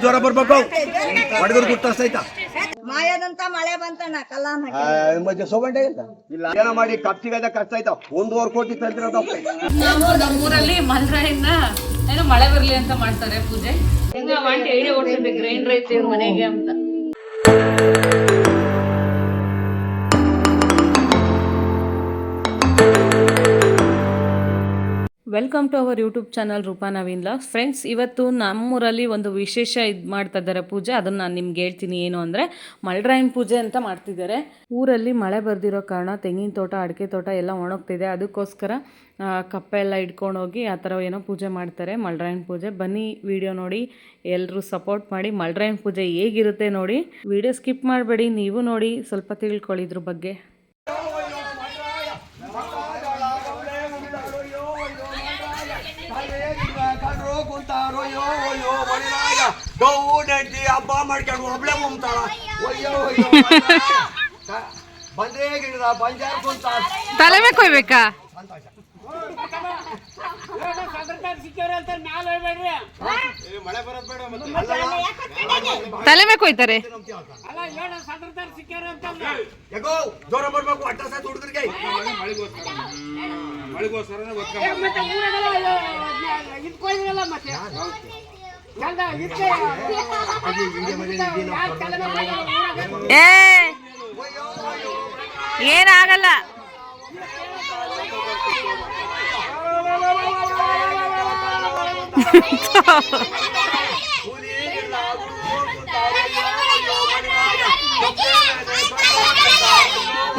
ಜ್ವರ ಬರ್ಬೇಕು ಹುಡುಗರು ಗುರ್ತಾಯ್ತಾ ಮಾಯದಂತ ಮಳೆ ಬಂತಣ್ಣ ಕಲ್ಲ ಮಧ್ಯ ಸೋಗಂಡೆ ಇಲ್ಲ ಏನ ಮಾಡಿ ಕಪ್ಪಿಗದ ಖರ್ಚು ಆಯ್ತಾ 1.5 ಕೋಟಿ ತಂದಿರೋದು. ನಾವು ನಮ್ಮೂರಲ್ಲಿ ಮಲ್ರಾಯನ್ನ ಏನೋ ಮಳೆ ಬರ್ಲಿ ಅಂತ ಮಾಡ್ತಾರೆ ಪೂಜೆ. ಐಡಿಯಾ ಕೊಡ್ತಿದ್ದೆ ಗ್ರೈಂಡರ್ ಐತೆ ಇವ್ರ ಮನೆಗೆ ಅಂತ. Welcome to our YouTube channel Rupa Naveen vlogs. Friends, ಇವತ್ತು ನಮ್ಮೂರಲ್ಲಿ ಒಂದು ವಿಶೇಷ ಮಾಡ್ತಾ ಇದ್ದಾರೆ ಪೂಜೆ. ಅದನ್ನು ನಾನು ನಿಮ್ಗೆ ಹೇಳ್ತೀನಿ. ಏನು ಅಂದರೆ ಮಲ್ರಾಯನ್ ಪೂಜೆ ಅಂತ ಮಾಡ್ತಿದ್ದಾರೆ. ಊರಲ್ಲಿ ಮಳೆ ಬರ್ದಿರೋ ಕಾರಣ ತೆಂಗಿನ ತೋಟ, ಅಡಿಕೆ ತೋಟ ಎಲ್ಲ ಒಣಗ್ತಿದೆ. ಅದಕ್ಕೋಸ್ಕರ ಕಪ್ಪೆ ಎಲ್ಲ ಇಟ್ಕೊಂಡೋಗಿ ಆ ಥರ ಏನೋ ಪೂಜೆ ಮಾಡ್ತಾರೆ, ಮಲ್ರಾಯನ್ ಪೂಜೆ. ಬನ್ನಿ ವಿಡಿಯೋ ನೋಡಿ, ಎಲ್ಲರೂ ಸಪೋರ್ಟ್ ಮಾಡಿ. ಮಲ್ರಾಯನ್ ಪೂಜೆ ಹೇಗಿರುತ್ತೆ ನೋಡಿ, ವಿಡಿಯೋ ಸ್ಕಿಪ್ ಮಾಡಬೇಡಿ, ನೀವು ನೋಡಿ, ಸ್ವಲ್ಪ ತಿಳ್ಕೊಳ್ಳಿ ಇದ್ರ ಬಗ್ಗೆ. ಹಬ್ಬ ಮಾಡ್ಕೊಂಡು ಒಬ್ಳೆ ಮುಂತಾಳ ಬಂದೇ ಗಿಡದ ಬಂಜಾರ ಕುಂತ ತಲೆ ಮೇಲೆ ಕೊಯ್ಬೇಕಾ? ತಲೆ ಮೇಲೆ ಕೊಯ್ತಾರೆ. ಜ್ವರ ಬರ್ಬೇಕು ಅಟ್ಟ ಹುಡುಗರಿಗೆ. ಏನಾಗಲ್ಲ.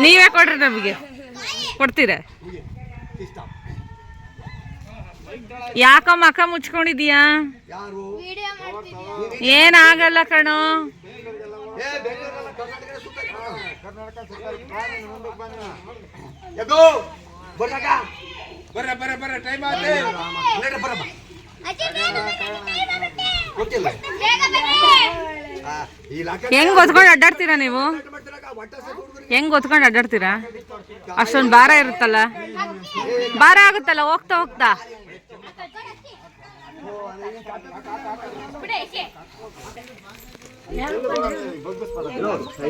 ನೀವೇ ಕೊಡ್ರಿ, ನಮಗೆ ಕೊಡ್ತೀರಾ? ಯಾಕ ಮಕ ಮುಚ್ಕೊಂಡಿದೀಯಾ? ಏನಾಗಲ್ಲ ಕಣೋ. ಹೆಂಗ್ ಗೊತ್ಕೊಂಡು ಅಡ್ಡಾಡ್ತೀರಾ ನೀವು? ಹೆಂಗ್ ಗೊತ್ಕೊಂಡು ಅಡ್ಡಾಡ್ತೀರಾ? ಅಷ್ಟೊಂದು ಭಾರ ಇರುತ್ತಲ್ಲ, ಭಾರ ಆಗುತ್ತಲ್ಲ ಹೋಗ್ತಾ ಹೋಗ್ತಾ.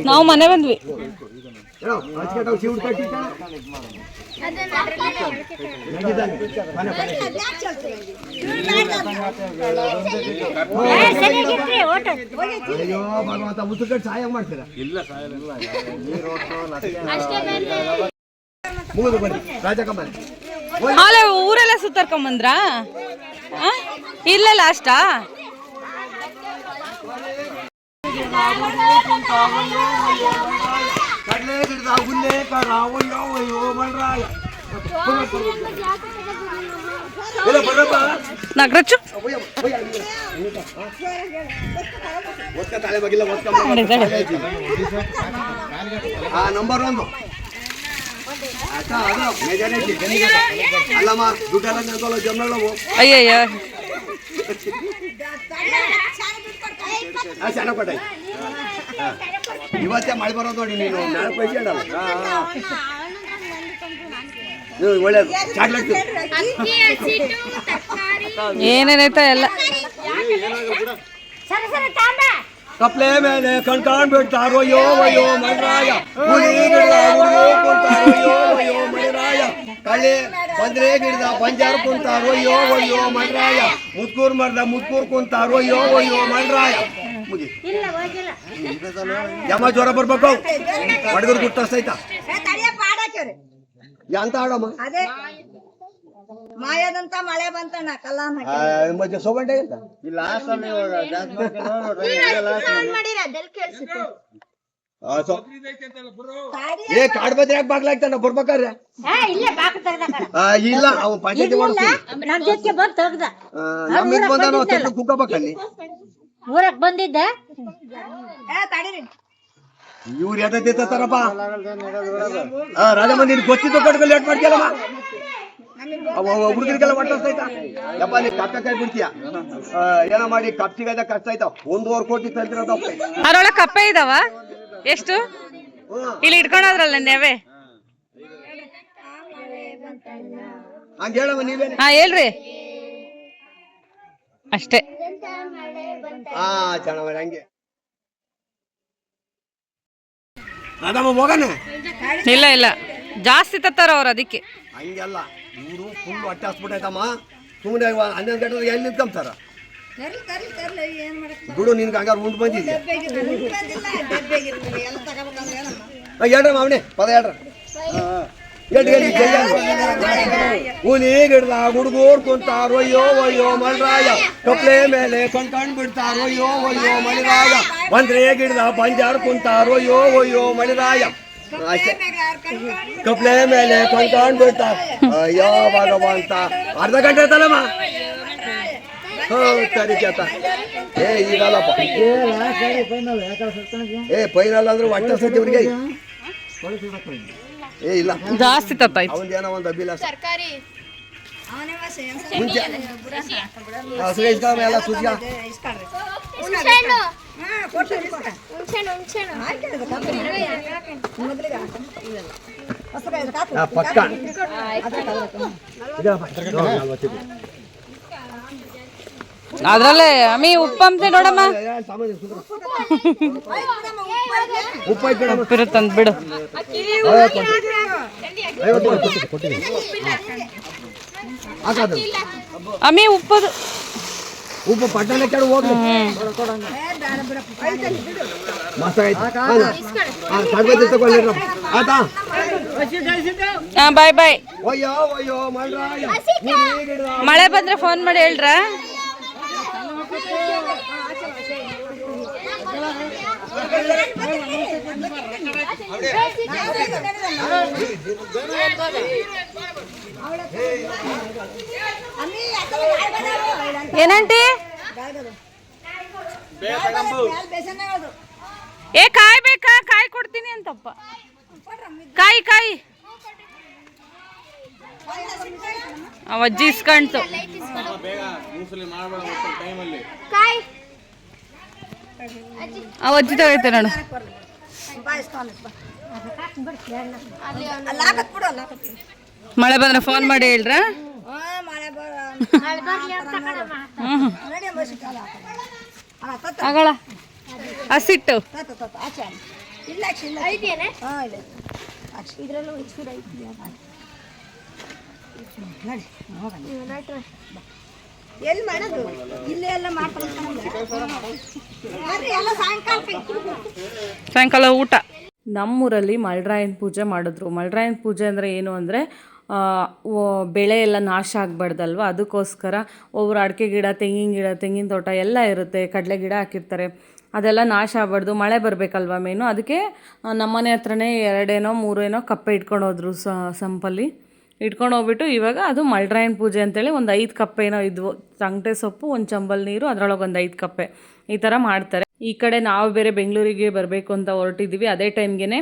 ನಾವು ಮನೆ ಬಂದ್ವಿ. ಅಯ್ಯೋ ಭಗವಂತ, ಮುಸುಕಟ್ಟು ಸಹಾಯ ಮಾಡ್ತೀರಾ? ಇಲ್ಲ, ಮುಗಿದು ಬನ್ನಿ ರಾಜಕಮ್ಮನ. ಊರೆಲ್ಲ ಸುತ್ತರ್ಕೊಂಬಂದ್ರ? ಇಲ್ಲ ಲಾಸ್ಟಾ? ಕಡಲೆ ಗಿಡದ ಹುಲ್ಲೆ ಕರ ಅಯ್ಯೋ ಮಲ್ರಾಯ ನಗರಚ್ಚು ತಲೆ ಬಗಿಲ್ಲ. ನಂಬರ್ 1 ಅಲ್ಲಮ್ಮ, ದುಡ್ಡೆಲ್ಲ ನೆನ್ಕೊಳ್ಳೋ ಜಮ್ಮವು. ಅಯ್ಯಯ್ಯ, ಚೆನ್ನಾಗಿ ಕೊಟ್ಟಾಯ್ತು. ಇವತ್ತೇ ಮಳೆ ಬರೋದು ನೋಡಿ. ನೀನು ನಾಳೆ ಪೈಸೆ ಇಡಲ್ಲ. ಒಳ್ಳೇದು. ಚಾಕ್ಲೇಟ್ ಏನೇನೈತ ಎಲ್ಲ ಕಪ್ಲೆ ಮೇಲೆ ಕಣ್ಕಾಣ್ಬಿಡ್ತಾರೋ ಯೋ ಅಯ್ಯೋ ಮಲ್ರಾಯ. ಮಳಿರಾಯ ಕಳ್ಳಿ ಬಂದ್ರೆ ಗಿಡದ ಬಂಜಾರ ಕುಂತಾರೋ ಯೋ ಅಯ್ಯೋ ಮಲ್ರಾಯ. ಮುತ್ಕೂರ್ ಮರ್ದ ಮುತ್ಕೂರ್ ಕುಂತಾರೋ ಯೋ ಅಯ್ಯೋ ಮಲ್ರಾಯ. ಮುಗಿ ಯಮ ಜ್ವರ ಬರ್ಬೇಕು ಹುಡುಗರು ಗುರ್ತಾಯ್ತಾ? ಎಂತ ಆಡಮ್ಮ? ಮಾಯದಂತ ಮಳೆ ಬಂತಣ್ಣ ಕಲ್ಲ ಮಧ್ಯ ಸೋಗಂಡೆ ಇಲ್ಲ. ಕಾಡ್ ಬದ್ರಿ ಯಾಕೆ ಬಾಗ್ಲಾಗ್ತಾನ ಬರ್ಬೇಕಾದ್ರೆ? ಇಲ್ಲ, ಅವ್ ಪಂಚಾಯತಿ ಬಂದ ಕುಕ್ಕಬೇಕಲ್ಲಿ. ಊರಕ್ ಬಂದಿದ್ದೆ. ಇವ್ರು ಎದೈತರಪ್ಪ ರಾಜ ಮಂದಿರ ಗೊತ್ತಿದ್ದು ಕಟ್ಕೊಂಡು ಲೇಟ್ ಮಾಡ್ತೀಯಲ್ಲಮ್ಮ. ಹುಡುಗರಿಗೆಲ್ಲ ಒಟ್ಟಸ್ತೈತ ಯಪ್ಪ ನೀ ಕಪ್ಪೆ ಕೈ ಬಿಡ್ತೀಯ ಏನೋ ಮಾಡಿ ಕಪ್ ಸಿಗದ ಕಷ್ಟ ಆಯ್ತಾವ 1.5 ಕೋಟಿ ತಂದಿರೋದಪ್ಪ ಅದ್ರೊಳಗೆ ಕಪ್ಪೆ ಇದಾವ ಎಷ್ಟು ಇಲ್ಲಿ ಇಟ್ಕೊಂಡೋದ್ರಲ್ಲ ನೆವೆ ಹಂಗ ಹೇಳಮ್ಮ ನೀವೇನೆ ಹಾ ಹೇಳ್ರಿ ಅಷ್ಟೇ ಚೆನ್ನಾಗ ಹಂಗೆ ಅದಮ್ಮ ಹೋಗಣ ಇಲ್ಲ ಇಲ್ಲ ಜಾಸ್ತಿ ತತ್ತಾರ ಅವ್ರು ಅದಕ್ಕೆ ಹಂಗೆಲ್ಲ ಇವರು ಫುಲ್ ಹೊಟ್ಟೆ ಹಾಸ್ಬಿಟ್ಟೈತಮ್ಮ ಸುಮ್ಮನೆ 11 ಗಂಟೆ ಎಲ್ಲಿ ನಿಂತ್ಕೊಂತಾರ ಬಿಡು ನಿನ್ಗೆ ಹಂಗಾರು ಉಂಟು ಬಂದಿದ್ಯಾ ಹೇಳ್ರಮ್ಮ ಅವನೇ ಪದ ಹೇಳ್ರ ಹುಲಿ ಗಿಡದ ಹುಡುಗೂರ್ ಕುಂತಾರ ಒಯ್ಯೋ ಒಯ್ಯೋ ಮಲ್ರಾಯ ಕಪ್ಲೆ ಮೇಲೆ ಕಣ್ಕಂಡ್ ಬಿಡ್ತಾರ ಒಯ್ಯೋ ಒಯ್ಯೋ ಮಳಿರಾಯ ಬಂದ್ರೆ ಗಿಡದ ಬಂಜಾರ್ ಕುಂತಾರ ಒಯ್ಯೋ ಒಯ್ಯೋ ಮಳಿರಾಯ ಅಷ್ಟೇ ಕಪ್ಲೆ ಮೇಲೆ ಕಣ್ಕಂಡ್ ಬಿಡ್ತಾರ ಅಯ್ಯೋ ಭಗವಂತ ಅರ್ಧ ಗಂಟೆ ಆಯ್ತಲ್ಲಮ್ಮ ಸರಿ ಕೇತ ಈಗಲ್ಲಪ್ಪ ಫೈನಲ್ ಅಂದ್ರೆ ಹೊಟ್ಟೆ ಸತಿ ಅವ್ರಿಗೆ ಇಲ್ಲ ಜಾಸ್ತಿ ತತ್ತಾಯ್ತು ಅವನದೇನೋ ಒಂದು ಅಭಿಲಾಷ ಮುಂಚೆ ಹಸಿರು ಇಸ್ಕೊಂಬ ಎಲ್ಲ ಸುಜ್ಗ ಪಕ್ಕ ಅದ್ರಲ್ಲೇ ಅಮ್ಮಿ ಉಪ್ಪು ಅಂತೆ ನೋಡಮ್ಮ ಉಪ್ಪಿರುತ್ತಂದ್ ಬಿಡು ಅಮ್ಮಿ ಉಪ್ಪದು ಉಪ್ಪು ಪಟ್ಟಣ ಕೆಳ ಹೋಗಿ ಬಾಯ್ ಬಾಯ್ ಅಯ್ಯೋ ಅಯ್ಯೋ ಮಳೆ ಬಂದ್ರೆ ಫೋನ್ ಮಾಡಿ ಹೇಳ್ರ ಏನಂಟಿ ಏ ಕಾಯಿ ಬೇಕಾ ಕಾಯಿ ಕೊಡ್ತೀನಿ ಅಂತಪ್ಪ ಕಾಯಿ ಕಾಯಿ ಅಜ್ಜಿ ಇಸ್ಕಂತು ಅಜ್ಜಿ ತಗೈತೆ ನೋಡು ಮಳೆ ಬಂದ್ರೆ ಫೋನ್ ಮಾಡಿ ಹೇಳ್ರ ಆಗಳ ಹಸಿಟ್ಟು ಎಲ್ಲಿ ಮಾಡೋದು ಇಲ್ಲೇ ಎಲ್ಲ ಸಾಯಂಕಾಲ ಊಟ ನಮ್ಮೂರಲ್ಲಿ ಮಲ್ರಾಯನ ಪೂಜೆ ಮಾಡಿದ್ರು. ಮಲ್ರಾಯನ ಪೂಜೆ ಅಂದರೆ ಏನು ಅಂದರೆ ಬೆಳೆ ಎಲ್ಲ ನಾಶ ಆಗಬಾರ್ದಲ್ವ, ಅದಕ್ಕೋಸ್ಕರ ಒಬ್ಬರು ಅಡಿಕೆ ಗಿಡ, ತೆಂಗಿನ ಗಿಡ, ತೆಂಗಿನ ತೋಟ ಎಲ್ಲ ಇರುತ್ತೆ, ಕಡಲೆ ಗಿಡ ಹಾಕಿರ್ತಾರೆ, ಅದೆಲ್ಲ ನಾಶ ಆಗಬಾರ್ದು, ಮಳೆ ಬರಬೇಕಲ್ವ ಮೇನು. ಅದಕ್ಕೆ ನಮ್ಮನೆ ಹತ್ರನೇ 2 3 ಕಪ್ಪೆ ಇಟ್ಕೊಂಡು ಹೋದ್ರು ಸಂಪಲ್ಲಿ ಇಟ್ಕೊಂಡು ಹೋಗ್ಬಿಟ್ಟು ಇವಾಗ ಅದು ಮಲ್ರಾಯನ ಪೂಜೆ ಅಂತೇಳಿ ಒಂದು 5 ಕಪ್ಪೆ ಇದ್ವು, ತಂಗಟೆ ಸೊಪ್ಪು, ಒಂದು ಚಂಬಲ್ ನೀರು, ಅದರೊಳಗೆ ಒಂದು 5 ಕಪ್ಪೆ ಈ ಥರ ಮಾಡ್ತಾರೆ. ಈ ಕಡೆ ನಾವು ಬೇರೆ ಬೆಂಗಳೂರಿಗೆ ಬರಬೇಕು ಅಂತ ಹೊರಟಿದ್ದೀವಿ. ಅದೇ ಟೈಮ್ಗೆ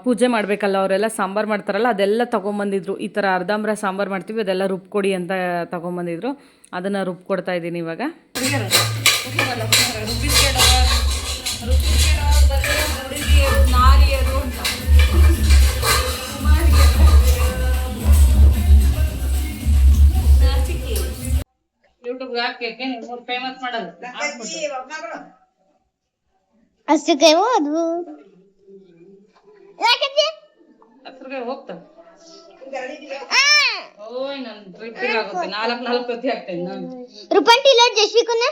ಪೂಜೆ ಮಾಡಬೇಕಲ್ಲ, ಅವರೆಲ್ಲ ಸಾಂಬಾರು ಮಾಡ್ತಾರಲ್ಲ ಅದೆಲ್ಲ ತೊಗೊಂಬಂದಿದ್ರು. ಈ ಥರ ಅರ್ಧಂಬರ ಸಾಂಬಾರು ಮಾಡ್ತೀವಿ, ಅದೆಲ್ಲ ರುಬ್ಕೊಡಿ ಅಂತ ತೊಗೊಂಬಂದಿದ್ರು. ಅದನ್ನು ರುಬ್ಕೊಡ್ತಾ ಇದ್ದೀನಿ ಇವಾಗ. ಅಷ್ಟಕ್ಕೆ ಹೋದ್ವು ಹೋಗ್ತಾವೆ. ಓಯ್ ನನ್ನ ಟ್ರಿಪ್ಪಿಗೆ ಆಗುತ್ತೆ 4 ಹೊತ್ತಿ ಹಾಕ್ತೇನೆ ನಾನು. ರೂಪಂಟಿ ಇಲ್ಲ ಜಸ್ವಿಕುನ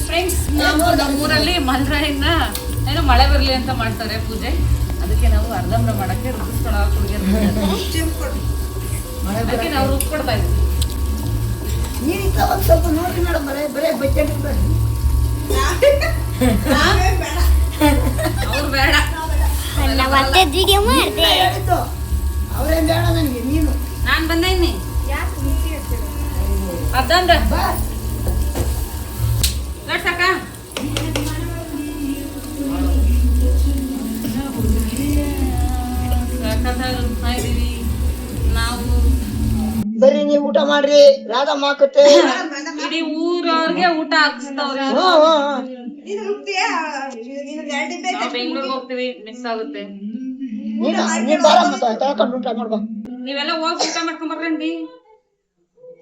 ಫ್ರೆಂಡ್ಸ್, ನಾವು ನಮ್ಮೂರಲ್ಲಿ ಮಲ್ರಾಯನ ಏನೋ ಮಳೆ ಬರಲಿ ಅಂತ ಮಾಡ್ತಾರೆ ಪೂಜೆ. ಅದಕ್ಕೆ ನಾವು ಅರ್ಧಂಬರ ಮಾಡಕ್ಕೆ ರುಬ್ಬಿಸ್ಕೊಳ್ಳೋ ಅದಕ್ಕೆ ನಾವು ರುಬ್ಕೊಡ್ತಾ ಇದ್ವಿ. ಸ್ವಲ್ಪ ನೋಡಿ ಮೇಡಮ್, ಬರೇ ಬಜೆಟ್ ಅವ್ರು ಬೇಡ, ಮತ್ತೆ ವಿಡಿಯೋ ಮಾಡಿದೆ. ಅವ್ರೇನ್ ಬೇಡ ನನಗೆ, ನೀನು ನಾನು ಬಂದೇನಿ. ಅದಂದ ಸಾಕ ನಾವು ಬರ್ರಿ ನೀವು ಊಟ ಮಾಡ್ರಿ ರಾಧಮ್ಮ ಹಾಕುತ್ತೆ ಇಡೀ ಊರವ್ರಿಗೆ ಊಟ ಹಾಕಿಸ್ತವ್ರೆ ಬೆಂಗ್ಳೂರ್ಗೆ ಹೋಗ್ತೀವಿ ಮಿಸ್ ಆಗುತ್ತೆ. ನೀನ್ ಬಾರ ಮತ್ತ ತಳ್ಕೊಂಡು ಊಟ ಮಾಡ್ಬೋ. ನೀವೆಲ್ಲ ಹೋಗಿ ಊಟ ಮಾಡ್ಕೊಂಡ್ ಬರ್ರಂಡಿ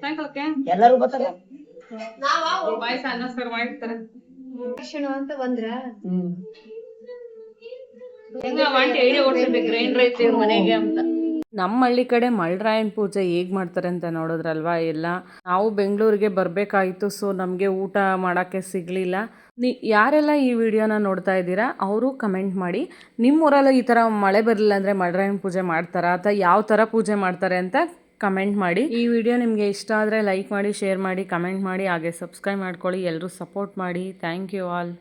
ಸಾಯಂಕಾಲಕ್ಕೆ. ಎಲ್ಲರೂ ಬರ್ತಾರ ಪಾಯಸ ಅನ್ನ ಸಾರು ಮಾಡಿರ್ತಾರೆ ಅಂತ ಬಂದ್ರ ಗ್ರೈಂಡರ್ ಐತಿ ಮನೆಗೆ ಅಂತ. ನಮ್ಮ ಹಳ್ಳಿ ಕಡೆ ಮಳ್ರಾಯನ್ ಪೂಜೆ ಹೇಗೆ ಮಾಡ್ತಾರೆ ಅಂತ ನೋಡಿದ್ರಲ್ವಾ ಎಲ್ಲ. ನಾವು ಬೆಂಗಳೂರಿಗೆ ಬರಬೇಕಾಯಿತು, ಸೊ ನಮಗೆ ಊಟ ಮಾಡೋಕ್ಕೆ ಸಿಗಲಿಲ್ಲ. ಯಾರೆಲ್ಲ ಈ ವಿಡಿಯೋನ ನೋಡ್ತಾ ಇದ್ದೀರಾ ಅವರು ಕಮೆಂಟ್ ಮಾಡಿ, ನಿಮ್ಮ ಊರಲ್ಲಿ ಈ ಥರ ಮಳೆ ಬರಲಿಲ್ಲ ಅಂದರೆ ಮಳ್ರಾಯನ್ ಪೂಜೆ ಮಾಡ್ತಾರಾ ಅಥವಾ ಯಾವ ಥರ ಪೂಜೆ ಮಾಡ್ತಾರೆ ಅಂತ ಕಮೆಂಟ್ ಮಾಡಿ. ಈ ವಿಡಿಯೋ ನಿಮಗೆ ಇಷ್ಟ ಆದರೆ ಲೈಕ್ ಮಾಡಿ, ಶೇರ್ ಮಾಡಿ, ಕಮೆಂಟ್ ಮಾಡಿ, ಹಾಗೆ ಸಬ್ಸ್ಕ್ರೈಬ್ ಮಾಡ್ಕೊಳ್ಳಿ. ಎಲ್ಲರೂ ಸಪೋರ್ಟ್ ಮಾಡಿ. Thank you all.